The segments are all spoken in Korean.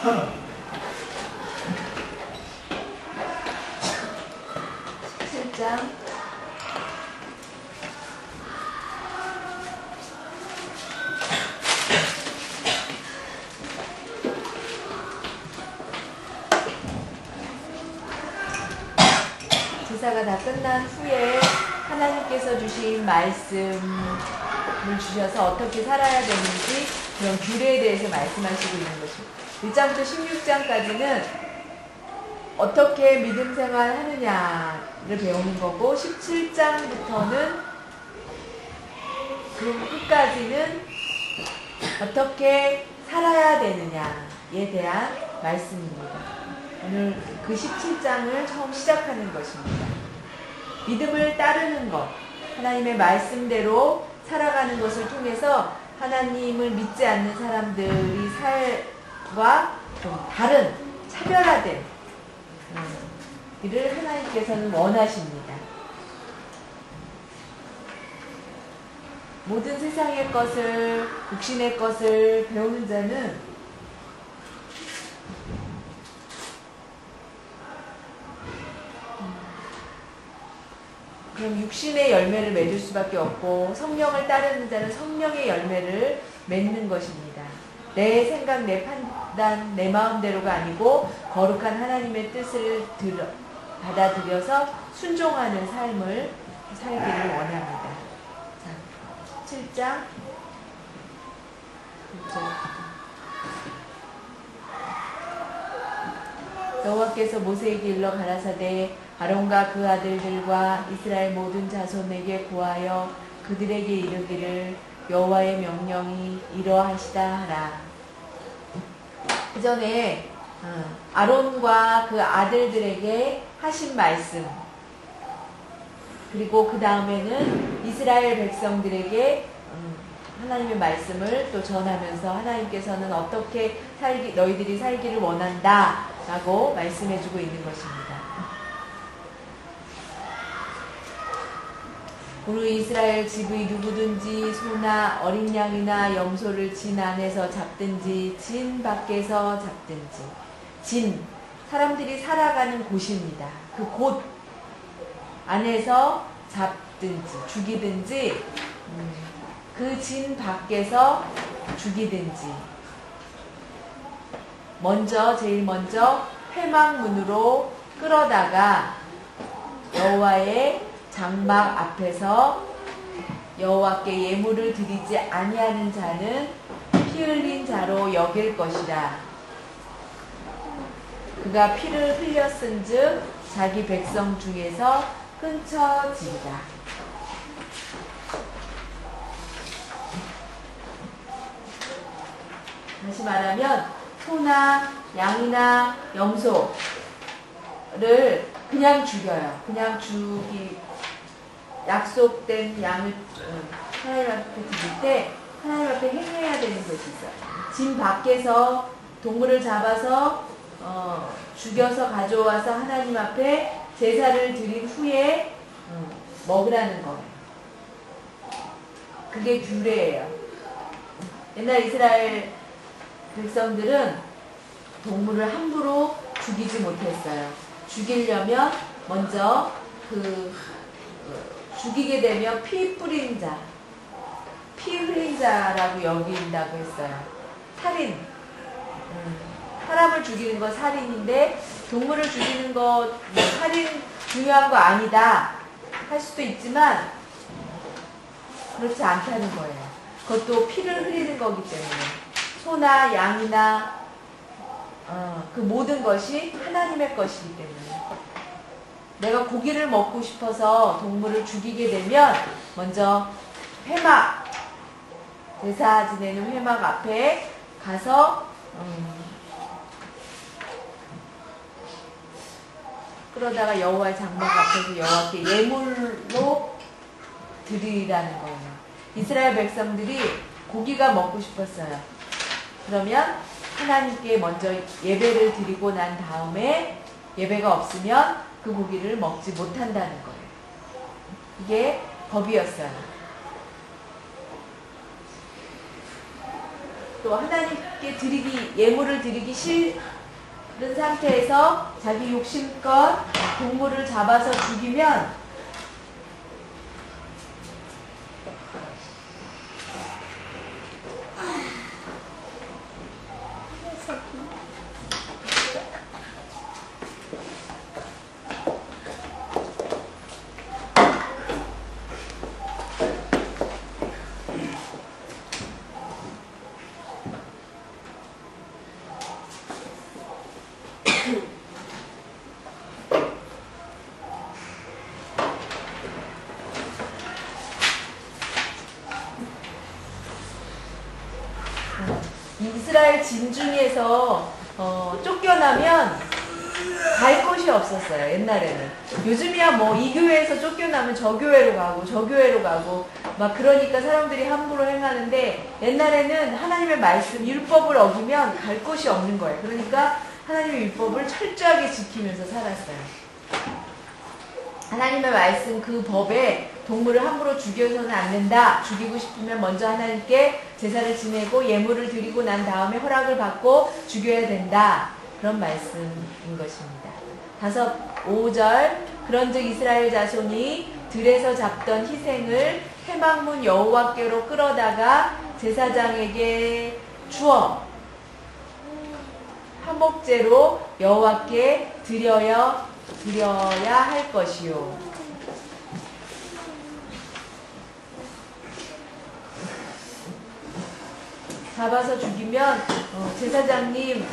17장 제사가 다 끝난 후에 하나님께서 주신 말씀을 주셔서 어떻게 살아야 되는지 그런 규례에 대해서 말씀하시고 있는 것입니다. 1장부터 16장까지는 어떻게 믿음 생활 하느냐를 배우는 거고 17장부터는 그 끝까지는 어떻게 살아야 되느냐에 대한 말씀입니다. 오늘 그 17장을 처음 시작하는 것입니다. 믿음을 따르는 것, 하나님의 말씀대로 살아가는 것을 통해서 하나님을 믿지 않는 사람들이 삶과 좀 다른 차별화된 일을 하나님께서는 원하십니다. 모든 세상의 것을, 육신의 것을 배우는 자는 그럼 육신의 열매를 맺을 수밖에 없고 성령을 따르는 자는 성령의 열매를 맺는 것입니다. 내 생각, 내 판단, 내 마음대로가 아니고 거룩한 하나님의 뜻을 받아들여서 순종하는 삶을 살기를 원합니다. 자, 7장 1절. 여호와께서 모세에게 일러 가라사대 아론과 그 아들들과 이스라엘 모든 자손에게 구하여 그들에게 이르기를 여호와의 명령이 이러하시다 하라. 그 전에 아론과 그 아들들에게 하신 말씀, 그리고 그 다음에는 이스라엘 백성들에게 하나님의 말씀을 또 전하면서 하나님께서는 어떻게 너희들이 살기를 원한다 라고 말씀해주고 있는 것입니다. 우리 이스라엘 집의 누구든지 소나 어린 양이나 염소를 진 안에서 잡든지 진 밖에서 잡든지, 진, 사람들이 살아가는 곳입니다. 그 곳 안에서 잡든지 죽이든지 그 진 밖에서 죽이든지, 제일 먼저 회막문으로 끌어다가 여호와의 장막 앞에서 여호와께 예물을 드리지 아니하는 자는 피 흘린 자로 여길 것이라. 그가 피를 흘렸은즉 자기 백성 중에서 끊쳐지리라. 다시 말하면 소나 양이나 염소를 그냥 죽여요. 그냥 약속된 양을 하나님 앞에 드릴 때 하나님 앞에 행해야 되는 것이 있어요. 진 밖에서 동물을 잡아서 죽여서 가져와서 하나님 앞에 제사를 드린 후에 먹으라는 거예요. 그게 규례예요. 옛날 이스라엘 백성들은 동물을 함부로 죽이지 못했어요. 죽이려면 먼저 죽이게 되면 피 뿌린 자, 피 흘린 자라고 여긴다고 했어요. 살인. 사람을 죽이는 건 살인인데 동물을 죽이는 거 살인 중요한 거 아니다 할 수도 있지만 그렇지 않다는 거예요. 그것도 피를 흘리는 거기 때문에 소나 양이나 그 모든 것이 하나님의 것이기 때문에 내가 고기를 먹고 싶어서 동물을 죽이게 되면 먼저 회막, 제사 지내는 회막 앞에 가서 그러다가 여호와의 장막 앞에서 여호와께 예물로 드리라는 거예요. 이스라엘 백성들이 고기가 먹고 싶었어요. 그러면 하나님께 먼저 예배를 드리고 난 다음에 예배가 없으면 그 고기를 먹지 못한다는 거예요. 이게 법이었어요. 또 하나님께 예물을 드리기 싫은 상태에서 자기 욕심껏 동물을 잡아서 죽이면 이스라엘 진중에서 쫓겨나면 갈 곳이 없었어요. 옛날에는. 요즘이야 뭐 이 교회에서 쫓겨나면 저 교회로 가고 저 교회로 가고 막 그러니까 사람들이 함부로 행하는데, 옛날에는 하나님의 말씀 율법을 어기면 갈 곳이 없는 거예요. 그러니까 하나님의 율법을 철저하게 지키면서 살았어요. 하나님의 말씀 그 법에 동물을 함부로 죽여서는 안 된다. 죽이고 싶으면 먼저 하나님께 제사를 지내고 예물을 드리고 난 다음에 허락을 받고 죽여야 된다. 그런 말씀인 것입니다. 5절 그런즉 이스라엘 자손이 들에서 잡던 희생을 회막문 여호와께로 끌어다가 제사장에게 주어 화목제로 여호와께 드려야 할 것이요. 잡아서 죽이면 제사장님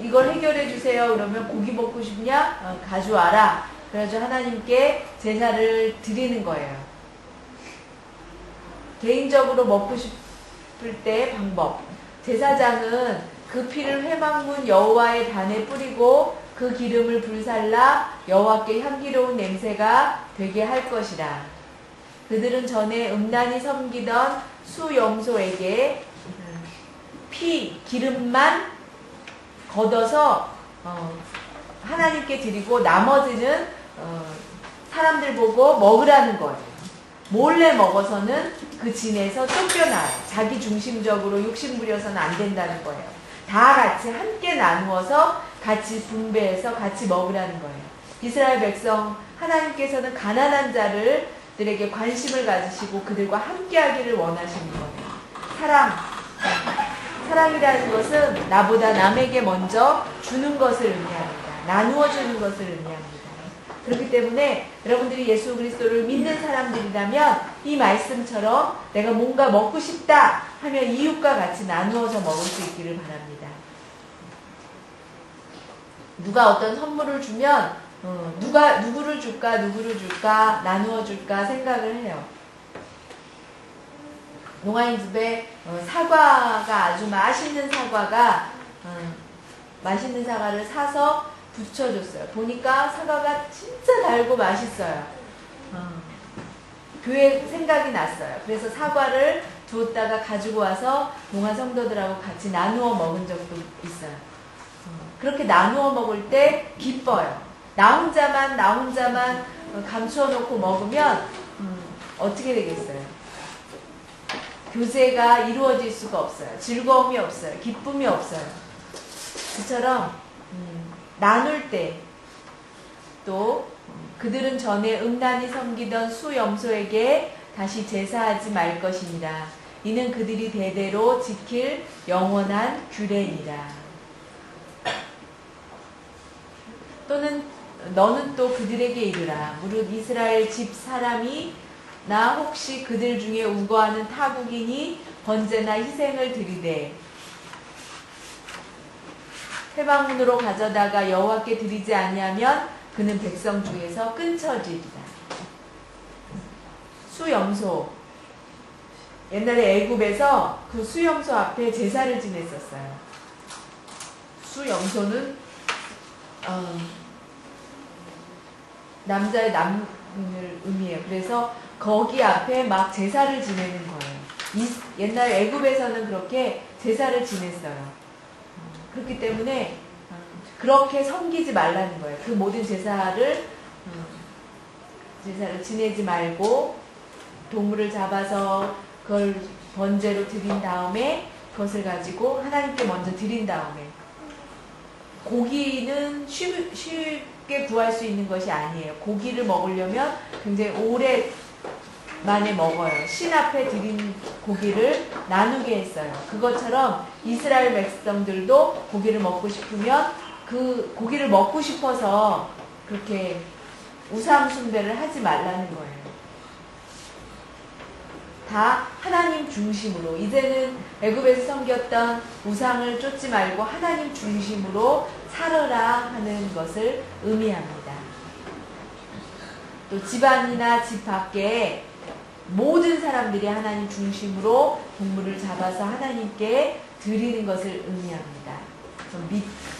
이걸 해결해 주세요. 그러면 고기 먹고 싶냐? 가져와라. 그래가지고 하나님께 제사를 드리는 거예요. 개인적으로 먹고 싶을 때 방법. 제사장은 그 피를 회막문 여호와의 단에 뿌리고 그 기름을 불살라 여호와께 향기로운 냄새가 되게 할 것이라. 그들은 전에 음란히 섬기던 수염소에게 기름만 걷어서 하나님께 드리고 나머지는 사람들 보고 먹으라는 거예요. 몰래 먹어서는 그 진에서 쫓겨나요. 자기 중심적으로 욕심 부려서는 안 된다는 거예요. 다 같이 함께 나누어서 같이 분배해서 같이 먹으라는 거예요. 이스라엘 백성 하나님께서는 가난한 자들에게 관심을 가지시고 그들과 함께 하기를 원하시는 거예요. 사랑이라는 것은 나보다 남에게 먼저 주는 것을 의미합니다. 나누어 주는 것을 의미합니다. 그렇기 때문에 여러분들이 예수 그리스도를 믿는 사람들이라면 이 말씀처럼 내가 뭔가 먹고 싶다 하면 이웃과 같이 나누어서 먹을 수 있기를 바랍니다. 누가 어떤 선물을 주면 누구를 줄까 나누어 줄까 생각을 해요. 농아인 집에 사과가 아주 맛있는 사과를 사서 붙여줬어요. 보니까 사과가 진짜 달고 맛있어요. 교회 생각이 났어요. 그래서 사과를 두었다가 가지고 와서 농아 성도들하고 같이 나누어 먹은 적도 있어요. 그렇게 나누어 먹을 때 기뻐요. 나 혼자만 감추어 놓고 먹으면 어떻게 되겠어요? 교제가 이루어질 수가 없어요. 즐거움이 없어요. 기쁨이 없어요. 그처럼 나눌 때 또 그들은 전에 음란히 섬기던 수염소에게 다시 제사하지 말 것이니라. 이는 그들이 대대로 지킬 영원한 규례니라. 또는 너는 또 그들에게 이르라. 무릇 이스라엘 집 사람이 나 혹시 그들 중에 우거하는 타국인이 번제나 희생을 드리되 회막문으로 가져다가 여호와께 드리지 아니하면 그는 백성 중에서 끊쳐지리라. 수염소, 옛날에 애굽에서 그 수염소 앞에 제사를 지냈었어요. 수염소는 남자의 남을 의미해요. 그래서 거기 앞에 막 제사를 지내는 거예요. 옛날 애굽에서는 그렇게 제사를 지냈어요. 그렇기 때문에 그렇게 섬기지 말라는 거예요. 그 모든 제사를 지내지 말고 동물을 잡아서 그걸 번제로 드린 다음에 것을 가지고 하나님께 먼저 드린 다음에, 고기는 쉽게 구할 수 있는 것이 아니에요. 고기를 먹으려면 굉장히 오래 만에 먹어요. 신 앞에 드린 고기를 나누게 했어요. 그것처럼 이스라엘 백성들도 고기를 먹고 싶으면 그 고기를 먹고 싶어서 그렇게 우상 숭배를 하지 말라는 거예요. 다 하나님 중심으로, 이제는 애굽에서 섬겼던 우상을 쫓지 말고 하나님 중심으로 살아라 하는 것을 의미합니다. 또 집안이나 집 밖에 모든 사람들이 하나님 중심으로 동물을 잡아서 하나님께 드리는 것을 의미합니다.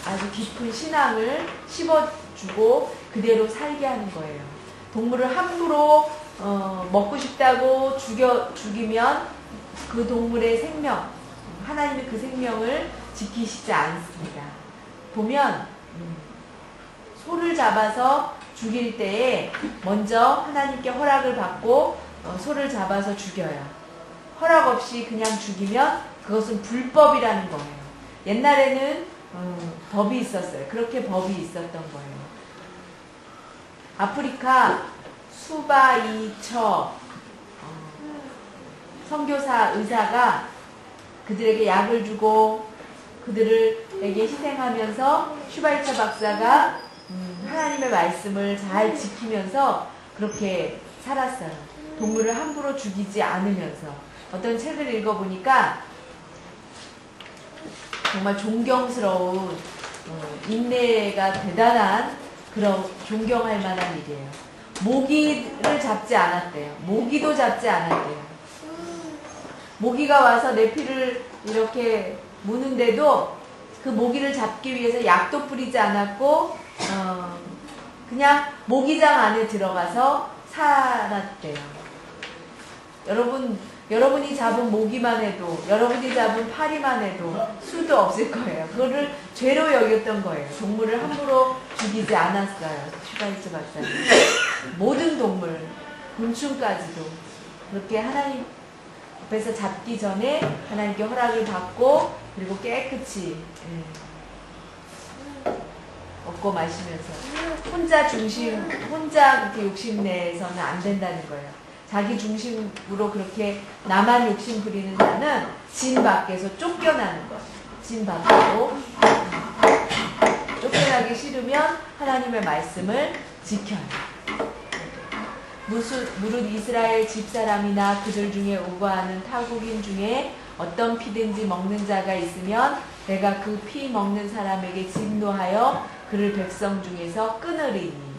아주 깊은 신앙을 심어주고 그대로 살게 하는 거예요. 동물을 함부로 먹고 싶다고 죽이면 그 동물의 생명, 하나님의 그 생명을 지키시지 않습니다. 보면 소를 잡아서 죽일 때에 먼저 하나님께 허락을 받고 소를 잡아서 죽여요. 허락 없이 그냥 죽이면 그것은 불법이라는 거예요. 옛날에는 법이 있었어요. 그렇게 법이 있었던 거예요. 아프리카 수바이처 선교사 의사가 그들에게 약을 주고 그들에게 희생하면서 슈바이처 박사가 하나님의 말씀을 잘 지키면서 그렇게 살았어요. 동물을 함부로 죽이지 않으면서. 어떤 책을 읽어보니까 정말 존경스러운 인내가 대단한 그런 존경할 만한 일이에요. 모기를 잡지 않았대요. 모기도 잡지 않았대요. 모기가 와서 내 피를 이렇게 무는데도 그 모기를 잡기 위해서 약도 뿌리지 않았고 그냥 모기장 안에 들어가서 살았대요. 여러분이 잡은 모기만 해도, 여러분이 잡은 파리만 해도 수도 없을 거예요. 그거를 죄로 여겼던 거예요. 동물을 함부로 죽이지 않았어요. 슈바이처 박사님. 모든 동물, 곤충까지도 그렇게 하나님 앞에서 잡기 전에 하나님께 허락을 받고 그리고 깨끗이 먹고 마시면서 혼자 그렇게 욕심내서는 안 된다는 거예요. 자기 중심으로 그렇게 나만 욕심 부리는 자는 진 밖에서 쫓겨나는 거예요. 진 밖으로 쫓겨나기 싫으면 하나님의 말씀을 지켜요. 무릇 이스라엘 집사람이나 그들 중에 우거하는 타국인 중에 어떤 피든지 먹는 자가 있으면 내가 그 피 먹는 사람에게 진노하여 그를 백성 중에서 끊으리니.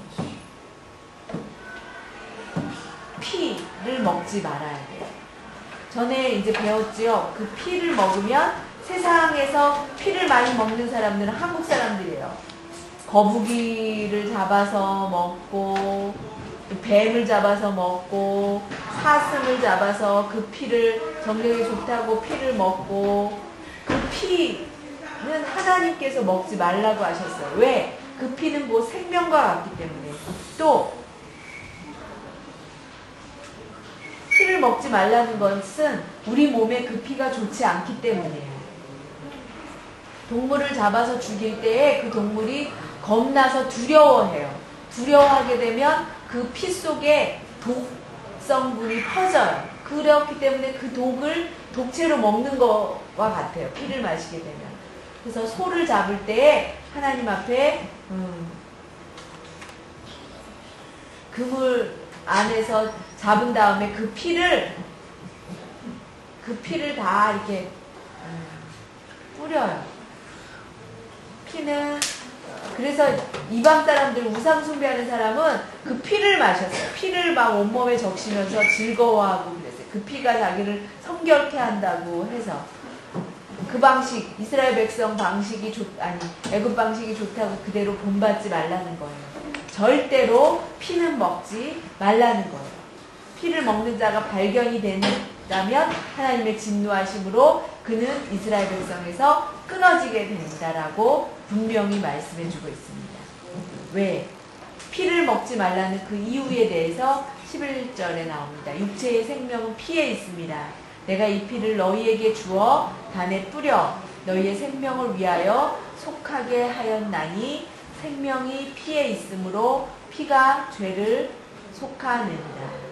피를 먹지 말아야 돼요. 전에 이제 배웠지요. 그 피를 먹으면 세상에서 피를 많이 먹는 사람들은 한국 사람들이에요. 거북이를 잡아서 먹고 뱀을 잡아서 먹고 사슴을 잡아서 그 피를 정력에 좋다고 피를 먹고, 그 피는 하나님께서 먹지 말라고 하셨어요. 왜? 그 피는 뭐 생명과 같기 때문에. 또 피를 먹지 말라는 것은 우리 몸에 그 피가 좋지 않기 때문이에요. 동물을 잡아서 죽일 때에 그 동물이 겁나서 두려워해요. 두려워하게 되면 그 피 속에 독성분이 퍼져요. 그렇기 때문에 그 독을 독채로 먹는 것과 같아요. 피를 마시게 되면. 그래서 소를 잡을 때에 하나님 앞에 그물 안에서 잡은 다음에 그 피를 다 이렇게 뿌려요. 피는 그래서 이방 사람들, 우상 숭배하는 사람은 그 피를 마셨어요. 피를 막 온몸에 적시면서 즐거워하고 그랬어요. 그 피가 자기를 성결케 한다고 해서. 그 방식, 이스라엘 백성 방식이 애굽 방식이 좋다고 그대로 본받지 말라는 거예요. 절대로 피는 먹지 말라는 거예요. 피를 먹는 자가 발견이 된다면 하나님의 진노하심으로 그는 이스라엘 백성에서 끊어지게 된다라고 분명히 말씀해주고 있습니다. 왜? 피를 먹지 말라는 그 이유에 대해서 11절에 나옵니다. 육체의 생명은 피에 있습니다. 내가 이 피를 너희에게 주어 단에 뿌려 너희의 생명을 위하여 속하게 하였나니 생명이 피에 있으므로 피가 죄를 속하느니라.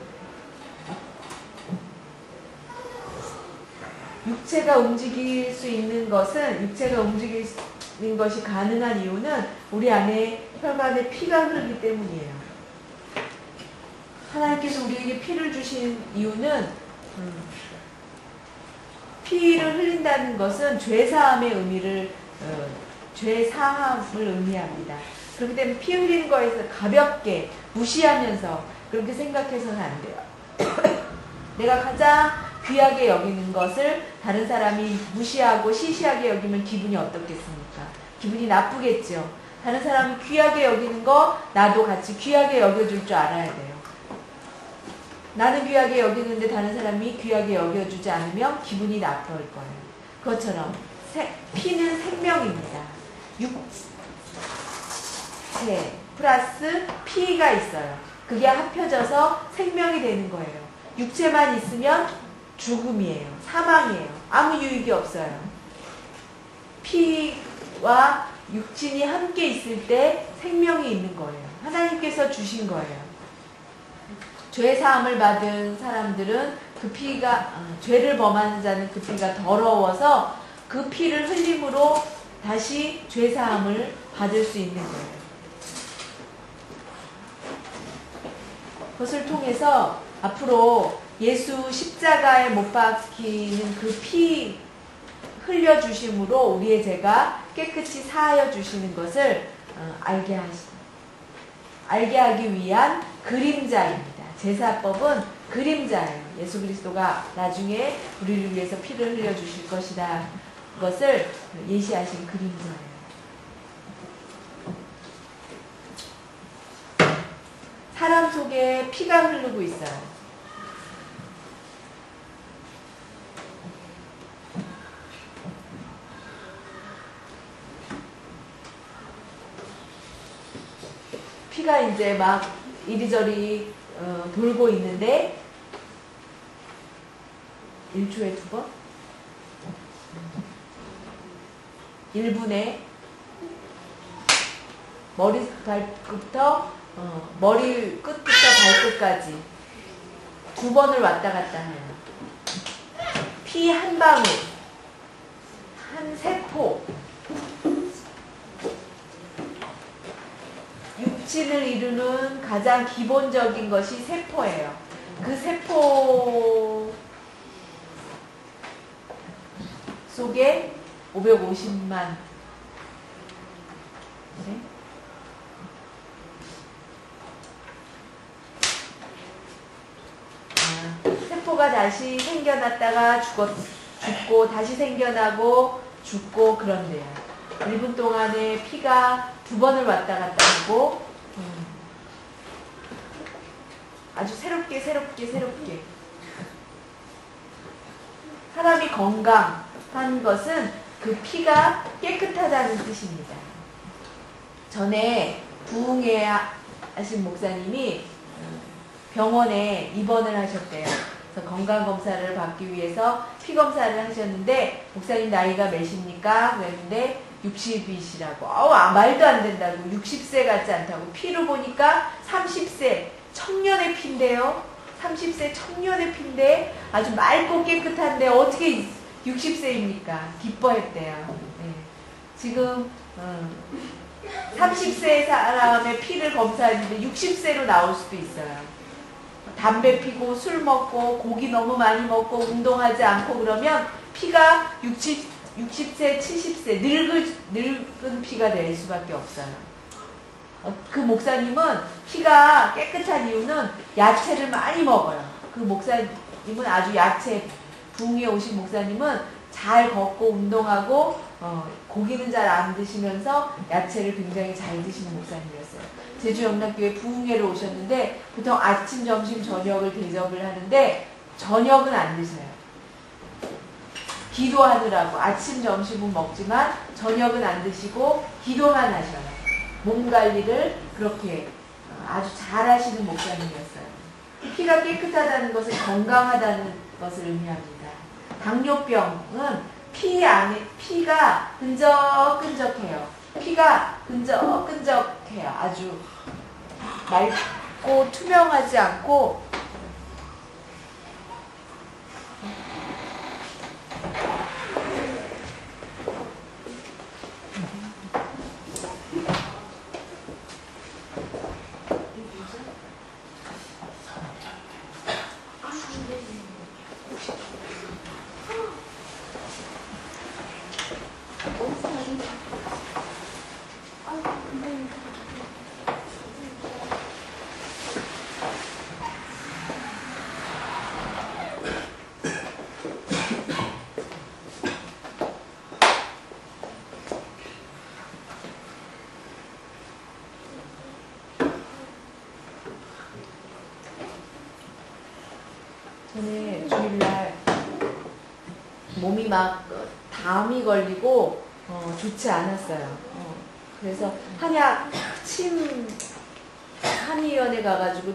육체가 움직일 수 있는 것은, 육체가 움직이는 것이 가능한 이유는 우리 안에 혈관에 피가 흐르기 때문이에요. 하나님께서 우리에게 피를 주신 이유는 피를 흘린다는 것은 죄사함의 의미를, 죄사함을 의미합니다. 그렇기 때문에 피 흘리는 거에서 가볍게 무시하면서 그렇게 생각해서는 안 돼요. 내가 가장 귀하게 여기는 것을 다른 사람이 무시하고 시시하게 여기면 기분이 어떻겠습니까? 기분이 나쁘겠죠. 다른 사람이 귀하게 여기는 거 나도 같이 귀하게 여겨줄 줄 알아야 돼요. 나는 귀하게 여기는데 다른 사람이 귀하게 여겨주지 않으면 기분이 나쁠 거예요. 그것처럼 피는 생명입니다. 육체 플러스 피가 있어요. 그게 합쳐져서 생명이 되는 거예요. 육체만 있으면 죽음이에요. 사망이에요. 아무 유익이 없어요. 피와 육신이 함께 있을 때 생명이 있는 거예요. 하나님께서 주신 거예요. 죄 사함을 받은 사람들은 그 피가, 죄를 범하는 자는 그 피가 더러워서 그 피를 흘림으로 다시 죄 사함을 받을 수 있는 거예요. 그것을 통해서 앞으로 예수 십자가에 못 박히는 그 피 흘려주심으로 우리의 죄가 깨끗이 사하여 주시는 것을 알게 하기 위한 그림자입니다. 제사법은 그림자예요. 예수 그리스도가 나중에 우리를 위해서 피를 흘려주실 것이다. 그것을 예시하신 그림자예요. 사람 속에 피가 흐르고 있어요. 피가 이제 막 이리저리 돌고 있는데 1초에 2번? 1분에 머리 발끝부터 머리 끝부터 발끝까지 2번을 왔다 갔다 해요. 피 한 방울, 한 세포, 육신을 이루는 가장 기본적인 것이 세포예요. 그 세포 속에 550만 네? 세포가 다시 생겨났다가 죽고 다시 생겨나고 죽고 그런데요. 1분 동안에 피가 2번을 왔다 갔다 하고 아주 새롭게 사람이 건강한 것은 그 피가 깨끗하다는 뜻입니다. 전에 부흥회 하신 목사님이 병원에 입원을 하셨대요. 그래서 건강검사를 받기 위해서 피검사를 하셨는데 목사님 나이가 몇입니까? 그랬는데 60이시라고. 말도 안 된다고. 60세 같지 않다고. 피로 보니까 30세 청년의 피인데요. 30세 청년의 피인데 아주 맑고 깨끗한데 어떻게 60세입니까? 기뻐했대요. 네. 지금 30세 사람의 피를 검사했는데 60세로 나올 수도 있어요. 담배 피고 술 먹고 고기 너무 많이 먹고 운동하지 않고 그러면 피가 60세, 70세 늙은 피가 될 수밖에 없어요. 그 목사님은 피가 깨끗한 이유는 야채를 많이 먹어요. 그 목사님은 아주 야채, 부흥에 오신 목사님은 잘 걷고 운동하고 고기는 잘 안 드시면서 야채를 굉장히 잘 드시는 목사님이었어요. 제주 영락교회 부흥회로 오셨는데 보통 아침, 점심, 저녁을 대접을 하는데 저녁은 안 드세요. 기도하느라고 아침, 점심은 먹지만 저녁은 안 드시고 기도만 하셔요. 몸 관리를 그렇게 아주 잘 하시는 목사님이었어요. 피가 깨끗하다는 것은 건강하다는 것을 의미합니다. 당뇨병은 피가 끈적끈적해요. 피가 끈적끈적해요. 아주 맑고 투명하지 않고 저는 주일날 몸이 막 담이 걸리고 좋지 않았어요. 그래서 한의원에 가가지고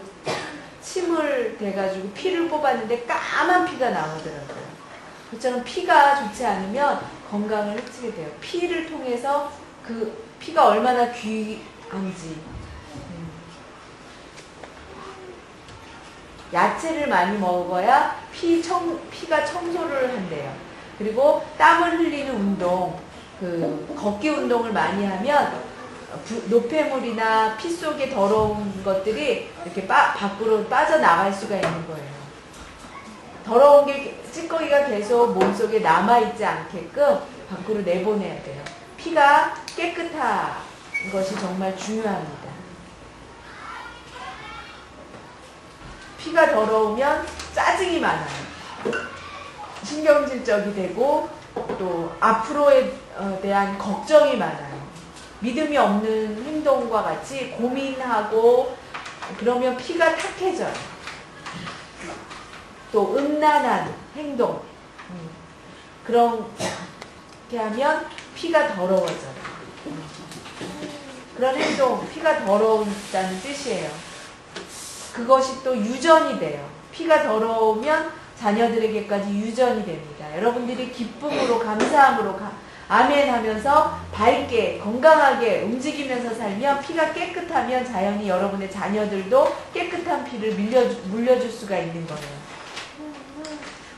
침을 대가지고 피를 뽑았는데 까만 피가 나오더라고요. 그처럼 피가 좋지 않으면 건강을 해치게 돼요. 피를 통해서 그 피가 얼마나 귀한지. 야채를 많이 먹어야 피가 청소를 한대요. 그리고 땀을 흘리는 운동, 걷기 운동을 많이 하면 노폐물이나 피 속에 더러운 것들이 이렇게 밖으로 빠져나갈 수가 있는 거예요. 더러운 게 찌꺼기가 계속 몸속에 남아있지 않게끔 밖으로 내보내야 돼요. 피가 깨끗한 것이 정말 중요합니다. 피가 더러우면 짜증이 많아요. 신경질적이 되고 또 앞으로에 대한 걱정이 많아요. 믿음이 없는 행동과 같이 고민하고 그러면 피가 탁해져요. 또 음란한 행동 그렇게 하면 피가 더러워져요. 그런 행동, 피가 더러운다는 뜻이에요. 그것이 또 유전이 돼요. 피가 더러우면 자녀들에게까지 유전이 됩니다. 여러분들이 기쁨으로 감사함으로 아멘 하면서 밝게 건강하게 움직이면서 살면 피가 깨끗하면 자연히 여러분의 자녀들도 깨끗한 피를 물려줄 수가 있는 거예요.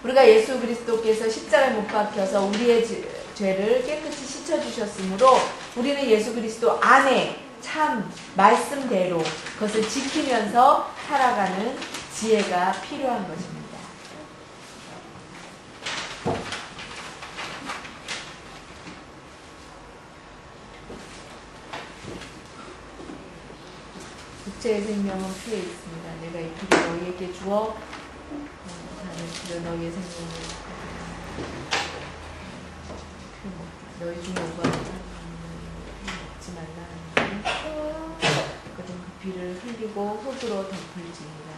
우리가 예수 그리스도께서 십자가에 못 박혀서 우리의 죄를 깨끗이 씻어주셨으므로 우리는 예수 그리스도 안에 참 말씀대로 그것을 지키면서 살아가는 지혜가 필요한 것입니다. 육체의 생명은 피에 있습니다. 내가 이 피를 너희에게 주어 나는 피를 너희의 생명을 너희 중에 누가 먹지 말라 하는데 그것은 그 피를 흘리고 흙으로 덮을지니라.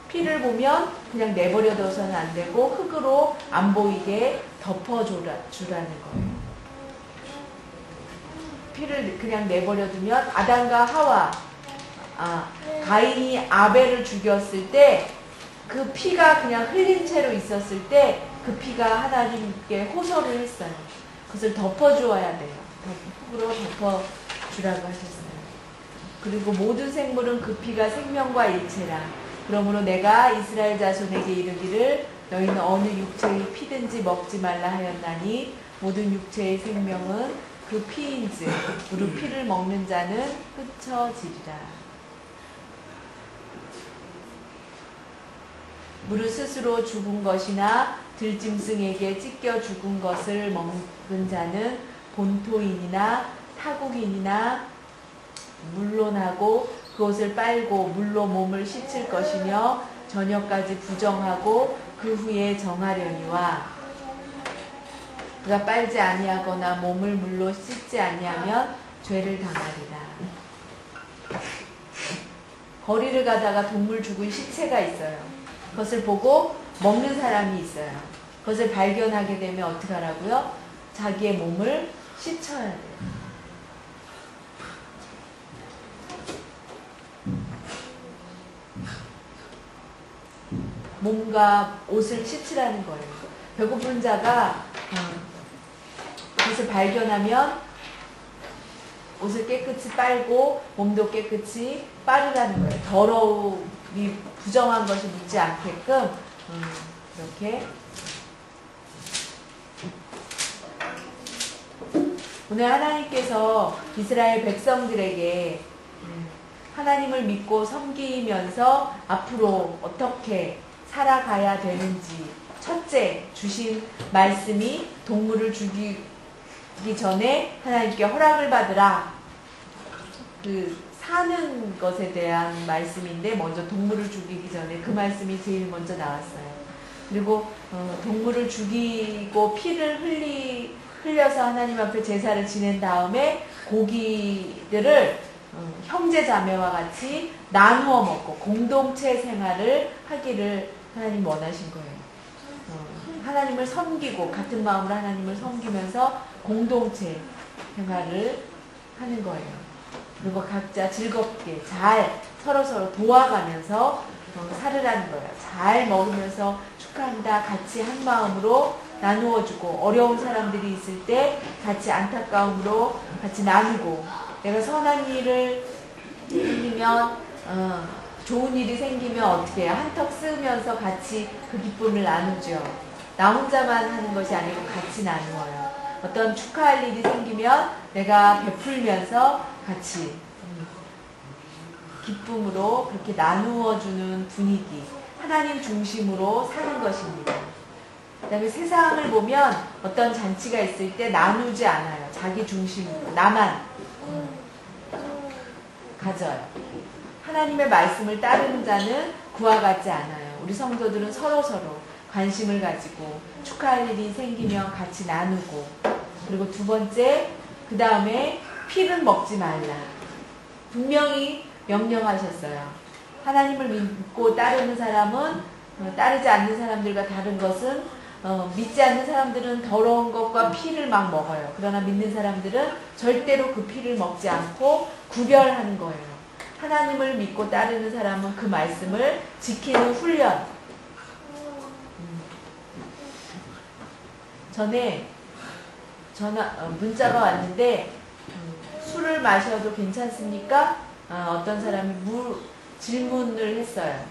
피를 보면 그냥 내버려둬서는 안 되고 흙으로 안 보이게 덮어주라는 거예요. 피를 그냥 내버려두면 아담과 하와 가인이 아벨을 죽였을 때 그 피가 그냥 흘린 채로 있었을 때 그 피가 하나님께 호소를 했어요. 그것을 덮어주어야 돼요. 흙으로 덮어주라고 하셨어요. 그리고 모든 생물은 그 피가 생명과 일체라. 그러므로 내가 이스라엘 자손에게 이르기를 너희는 어느 육체의 피든지 먹지 말라 하였나니 모든 육체의 생명은 그 피인즉 무릇 피를 먹는 자는 흩어지리라. 무릇 스스로 죽은 것이나 들짐승에게 찢겨 죽은 것을 먹은 자는 본토인이나 타국인이나 물론하고 그것을 빨고 물로 몸을 씻을 것이며 저녁까지 부정하고 그 후에 정하려니와 그가 빨지 아니하거나 몸을 물로 씻지 아니하면 죄를 당하리라. 거리를 가다가 동물 죽은 시체가 있어요. 그것을 보고 먹는 사람이 있어요. 그것을 발견하게 되면 어떻게 하라고요? 자기의 몸을 씻어야 돼요. 몸과 옷을 씻으라는 거예요. 배고픈 자가 그것을 발견하면 옷을 깨끗이 빨고 몸도 깨끗이 빠르라는 거예요. 더러움이 부정한 것이 묻지 않게끔 이렇게. 오늘 하나님께서 이스라엘 백성들에게 하나님을 믿고 섬기면서 앞으로 어떻게 살아가야 되는지 첫째 주신 말씀이 동물을 죽이기 전에 하나님께 허락을 받으라. 그 사는 것에 대한 말씀인데 먼저 동물을 죽이기 전에 그 말씀이 제일 먼저 나왔어요. 그리고 동물을 죽이고 피를 흘려서 하나님 앞에 제사를 지낸 다음에 고기들을 형제 자매와 같이 나누어 먹고 공동체 생활을 하기를 하나님 원하신 거예요. 하나님을 섬기고 같은 마음으로 하나님을 섬기면서 공동체 생활을 하는 거예요. 그리고 각자 즐겁게 잘 서로서로 도와가면서 살으라는 거예요. 잘 먹으면서 축하한다. 같이 한 마음으로 나누어주고 어려운 사람들이 있을 때 같이 안타까움으로 같이 나누고 내가 선한 일을 생기면 좋은 일이 생기면 어떻게 해요? 한턱 쓰면서 같이 그 기쁨을 나누죠. 나 혼자만 하는 것이 아니고 같이 나누어요. 어떤 축하할 일이 생기면 내가 베풀면서 같이 기쁨으로 그렇게 나누어주는 분위기, 하나님 중심으로 사는 것입니다. 그 다음에 세상을 보면 어떤 잔치가 있을 때 나누지 않아요. 자기 중심으로 나만 가져요. 하나님의 말씀을 따르는 자는 그와 같지 않아요. 우리 성도들은 서로서로 관심을 가지고 축하할 일이 생기면 같이 나누고, 그리고 두 번째, 그 다음에 피는 먹지 말라. 분명히 명령하셨어요. 하나님을 믿고 따르는 사람은 따르지 않는 사람들과 다른 것은 믿지 않는 사람들은 더러운 것과 피를 막 먹어요. 그러나 믿는 사람들은 절대로 그 피를 먹지 않고 구별하는 거예요. 하나님을 믿고 따르는 사람은 그 말씀을 지키는 훈련. 전에 문자가 왔는데 술을 마셔도 괜찮습니까? 어떤 사람이 질문을 했어요.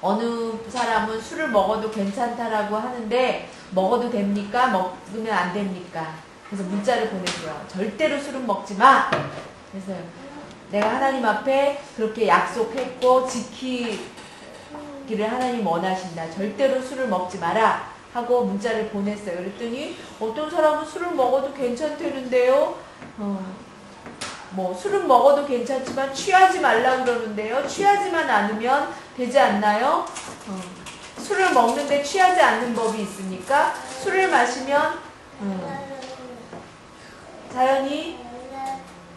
어느 사람은 술을 먹어도 괜찮다라고 하는데 먹어도 됩니까? 먹으면 안 됩니까? 그래서 문자를 보냈어요. 절대로 술은 먹지 마! 그래서 내가 하나님 앞에 그렇게 약속했고 지키기를 하나님 원하신다. 절대로 술을 먹지 마라 하고 문자를 보냈어요. 그랬더니 어떤 사람은 술을 먹어도 괜찮다는데요. 술은 먹어도 괜찮지만 취하지 말라고 그러는데요. 취하지만 않으면 되지 않나요? 술을 먹는데 취하지 않는 법이 있습니까? 술을 마시면 자연히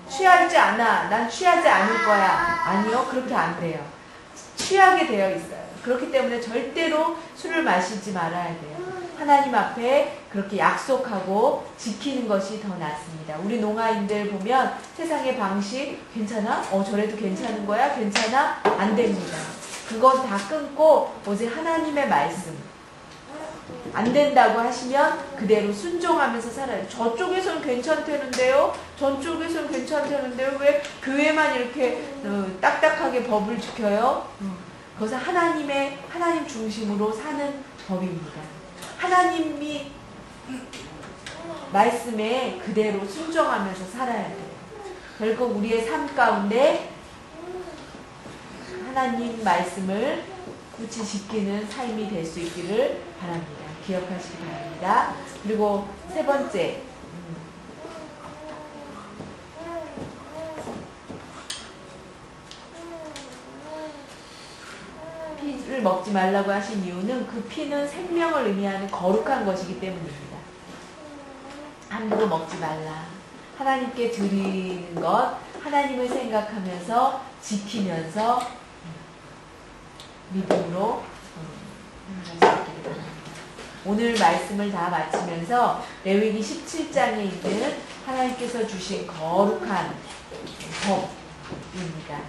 취하지 않아. 난 취하지 않을 거야. 아니요. 그렇게 안 돼요. 취하게 되어 있어요. 그렇기 때문에 절대로 술을 마시지 말아야 돼요. 하나님 앞에 그렇게 약속하고 지키는 것이 더 낫습니다. 우리 농아인들 보면 세상의 방식 괜찮아? 저래도 괜찮은 거야? 괜찮아? 안 됩니다. 그건 다 끊고 오직 하나님의 말씀. 안 된다고 하시면 그대로 순종하면서 살아요. 저쪽에서는 괜찮다는데요? 저쪽에서는 괜찮다는데요? 왜 교회만 이렇게 딱딱하게 법을 지켜요? 그것은 하나님 중심으로 사는 법입니다. 하나님이 말씀에 그대로 순종하면서 살아야 돼요. 결국 우리의 삶 가운데 하나님 말씀을 굳이 지키는 삶이 될 수 있기를 바랍니다. 기억하시기 바랍니다. 그리고 세 번째, 피를 먹지 말라고 하신 이유는 그 피는 생명을 의미하는 거룩한 것이기 때문입니다. 함부로 먹지 말라. 하나님께 드리는 것, 하나님을 생각하면서 지키면서 믿음으로 행하시기를 바랍니다. 오늘 말씀을 다 마치면서 레위기 17장에 있는 하나님께서 주신 거룩한 법입니다.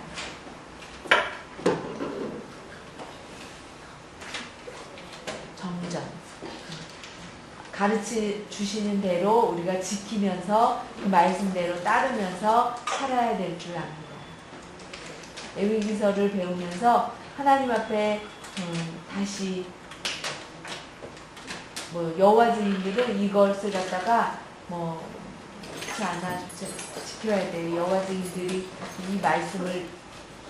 가르치 주시는 대로 우리가 지키면서 그 말씀대로 따르면서 살아야 될 줄 압니다. 레위기서를 배우면서 하나님 앞에 다시 여호와 증인들은 이것을 갖다가 그렇지 않아 지켜야 돼요. 여호와 증인들이 이 말씀을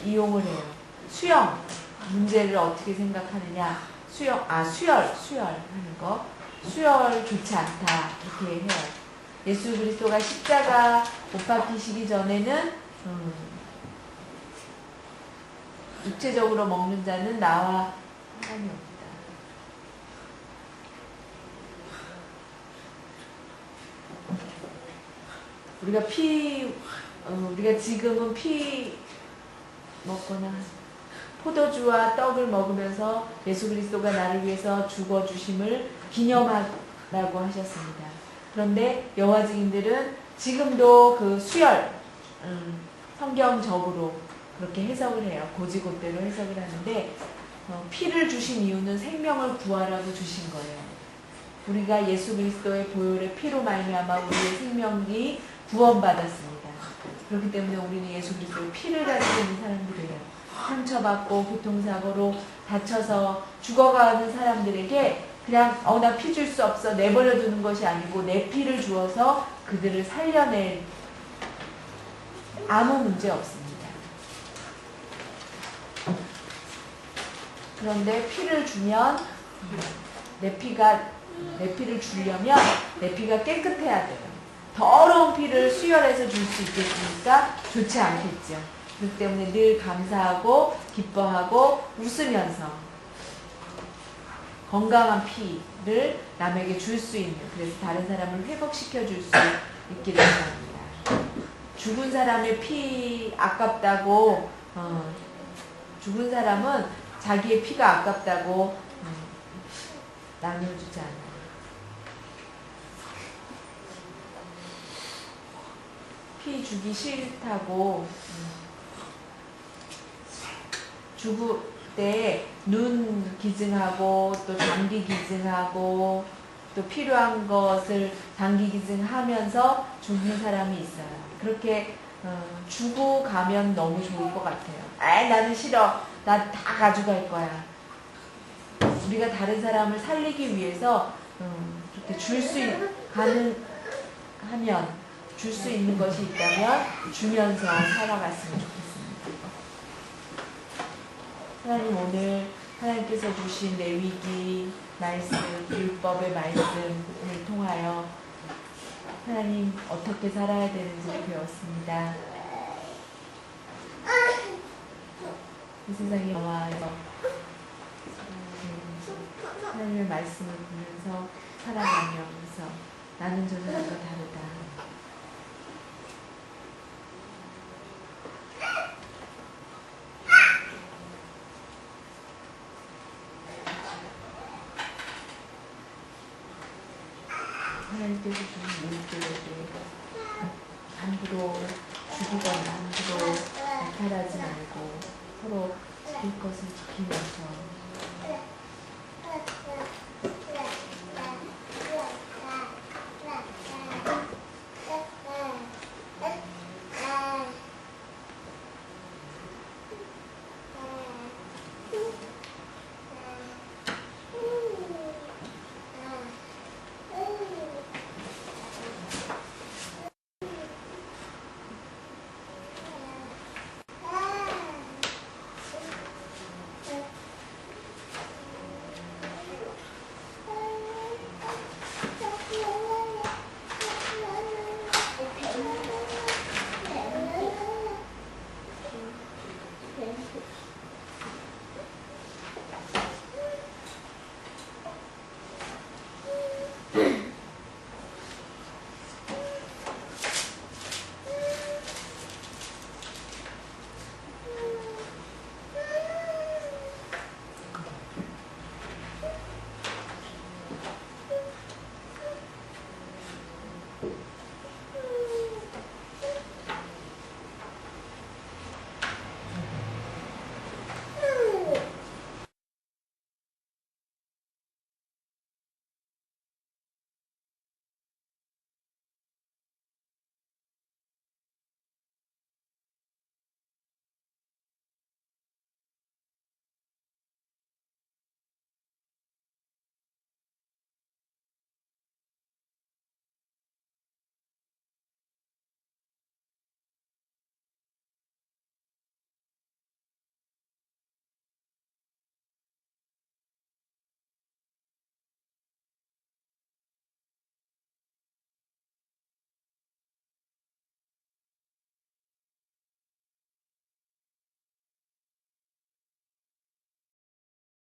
이용을 해요. 수영 문제를 어떻게 생각하느냐? 수열 하는 거. 수열 좋지 않다 이렇게 해요. 예수 그리스도가 십자가 못 박히시기 전에는 육체적으로 먹는 자는 나와 상관이 없다. 우리가 지금은 피 먹거나 포도주와 떡을 먹으면서 예수 그리스도가 나를 위해서 죽어주심을 기념하라고 하셨습니다. 그런데 여호와 증인들은 지금도 그 수열, 성경적으로 그렇게 해석을 해요. 고지고대로 해석을 하는데 피를 주신 이유는 생명을 구하라고 주신 거예요. 우리가 예수 그리스도의 보혈의 피로 말미암아 우리의 생명이 구원받았습니다. 그렇기 때문에 우리는 예수 그리스도의 피를 가지고 있는 사람들이에요. 상처받고 교통사고로 다쳐서 죽어가는 사람들에게 그냥 나 피 줄 수 없어 내버려 두는 것이 아니고 내 피를 주어서 그들을 살려낼 아무 문제 없습니다. 그런데 피를 주면 내 피를 주려면 내 피가 깨끗해야 돼요. 더러운 피를 수혈해서 줄 수 있겠습니까? 좋지 않겠죠. 그렇기 때문에 늘 감사하고 기뻐하고 웃으면서 건강한 피를 남에게 줄 수 있는, 그래서 다른 사람을 회복시켜 줄 수 있기를 바랍니다. 죽은 사람의 피 아깝다고 죽은 사람은 자기의 피가 아깝다고 나눠주지 않아요. 피 주기 싫다고 죽을 때 눈 기증하고 또 장기 기증하고 또 필요한 것을 장기 기증하면서 죽는 사람이 있어요. 그렇게 주고 가면 너무 좋을 것 같아요. 나는 싫어. 나 다 가져갈 거야. 우리가 다른 사람을 살리기 위해서 이렇게 줄 수 있는 것이 있다면 주면서 살아갔으면 좋겠습니다. 하나님, 오늘 하나님께서 주신 레위기 말씀, 율법의 말씀을 통하여 하나님 어떻게 살아야 되는지를 배웠습니다. 이 세상에 나와서 하나님의 말씀을 보면서 살아가면서 나는 저 사람과 다르다. 하나님께서 주신 일들에게 함부로 죽이거나 함부로 나타나지 말고 서로 지킬 것을 지키면서